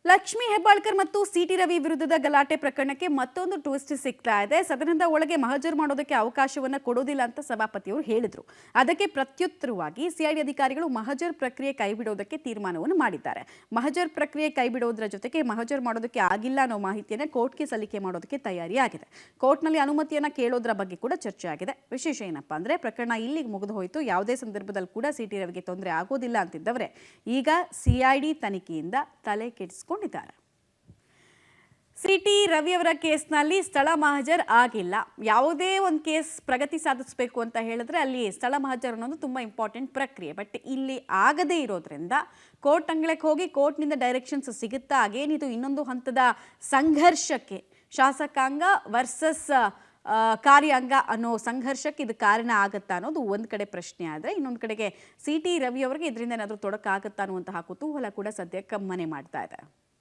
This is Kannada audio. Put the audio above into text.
ಲಕ್ಷ್ಮೀ ಹೆಬ್ಬಾಳ್ಕರ್ ಮತ್ತು ಸಿಟಿ ರವಿ ವಿರುದ್ಧದ ಗಲಾಟೆ ಪ್ರಕರಣಕ್ಕೆ ಮತ್ತೊಂದು ಟ್ವಿಸ್ಟ್ ಸಿಗ್ತಾ ಇದೆ. ಸದನದ ಒಳಗೆ ಮಹಜರ್ ಮಾಡೋದಕ್ಕೆ ಅವಕಾಶವನ್ನ ಕೊಡೋದಿಲ್ಲ ಅಂತ ಸಭಾಪತಿಯವರು ಹೇಳಿದ್ರು. ಅದಕ್ಕೆ ಪ್ರತ್ಯುತ್ತರವಾಗಿ ಸಿಐಡಿ ಅಧಿಕಾರಿಗಳು ಮಹಜರ್ ಪ್ರಕ್ರಿಯೆ ಕೈಬಿಡೋದಕ್ಕೆ ತೀರ್ಮಾನವನ್ನು ಮಾಡಿದ್ದಾರೆ. ಮಹಜರ್ ಪ್ರಕ್ರಿಯೆ ಕೈಬಿಡೋದ್ರ ಜೊತೆಗೆ ಮಹಜರ್ ಮಾಡೋದಕ್ಕೆ ಆಗಿಲ್ಲ ಅನ್ನೋ ಮಾಹಿತಿಯನ್ನು ಕೋರ್ಟ್ಗೆ ಸಲ್ಲಿಕೆ ಮಾಡೋದಕ್ಕೆ ತಯಾರಿಯಾಗಿದೆ. ಕೋರ್ಟ್ನಲ್ಲಿ ಅನುಮತಿಯನ್ನ ಕೇಳೋದ್ರ ಬಗ್ಗೆ ಕೂಡ ಚರ್ಚೆ ಆಗಿದೆ. ವಿಶೇಷ ಏನಪ್ಪಾ ಅಂದ್ರೆ ಪ್ರಕರಣ ಇಲ್ಲಿಗೆ ಮುಗಿದು ಹೋಯಿತು, ಯಾವುದೇ ಸಂದರ್ಭದಲ್ಲಿ ಕೂಡ ಸಿಟಿ ರವಿಗೆ ತೊಂದರೆ ಆಗೋದಿಲ್ಲ ಅಂತಿದ್ದವರೇ ಈಗ ಸಿಐಡಿ ತನಿಖೆಯಿಂದ ತಲೆ ಕೆಡಿಸಿಕೊಂಡಿದ್ದಾರೆ. ಸಿಟಿ ರವಿ ಅವರ ಕೇಸ್ನಲ್ಲಿ ಸ್ಥಳ ಮಹಜರ್ ಆಗಿಲ್ಲ. ಯಾವುದೇ ಒಂದು ಕೇಸ್ ಪ್ರಗತಿ ಸಾಧಿಸಬೇಕು ಅಂತ ಹೇಳಿದ್ರೆ ಅಲ್ಲಿ ಸ್ಥಳ ಮಹಜರ್ ಅನ್ನೋದು ತುಂಬಾ ಇಂಪಾರ್ಟೆಂಟ್ ಪ್ರಕ್ರಿಯೆ. ಬಟ್ ಇಲ್ಲಿ ಆಗದೇ ಇರೋದ್ರಿಂದ ಕೋರ್ಟ್ ಅಂಗಳಕ್ಕೆ ಹೋಗಿ ಕೋರ್ಟ್ನಿಂದ ಡೈರೆಕ್ಷನ್ಸ್ ಸಿಗುತ್ತಾ ಹಾಗೇನಿದು ಇನ್ನೊಂದು ಹಂತದ ಸಂಘರ್ಷಕ್ಕೆ, ಶಾಸಕಾಂಗ ವರ್ಸಸ್ ಕಾರ್ಯಾಂಗ ಅನ್ನೋ ಸಂಘರ್ಷಕ್ಕೆ ಇದು ಕಾರಣ ಆಗುತ್ತಾ ಅನ್ನೋದು ಒಂದು ಕಡೆ ಪ್ರಶ್ನೆ. ಆದರೆ ಇನ್ನೊಂದು ಕಡೆಗೆ ಸಿಟಿ ರವಿ ಅವರಿಗೆ ಇದರಿಂದ ಏನಾದರೂ ತೊಡಕಾಗುತ್ತಾ ಅನ್ನುವಂತಹ ಕುತೂಹಲ ಕೂಡ ಸದ್ಯಕ್ಕೆ ಮನೆ ಮಾಡ್ತಾ ಇದೆ.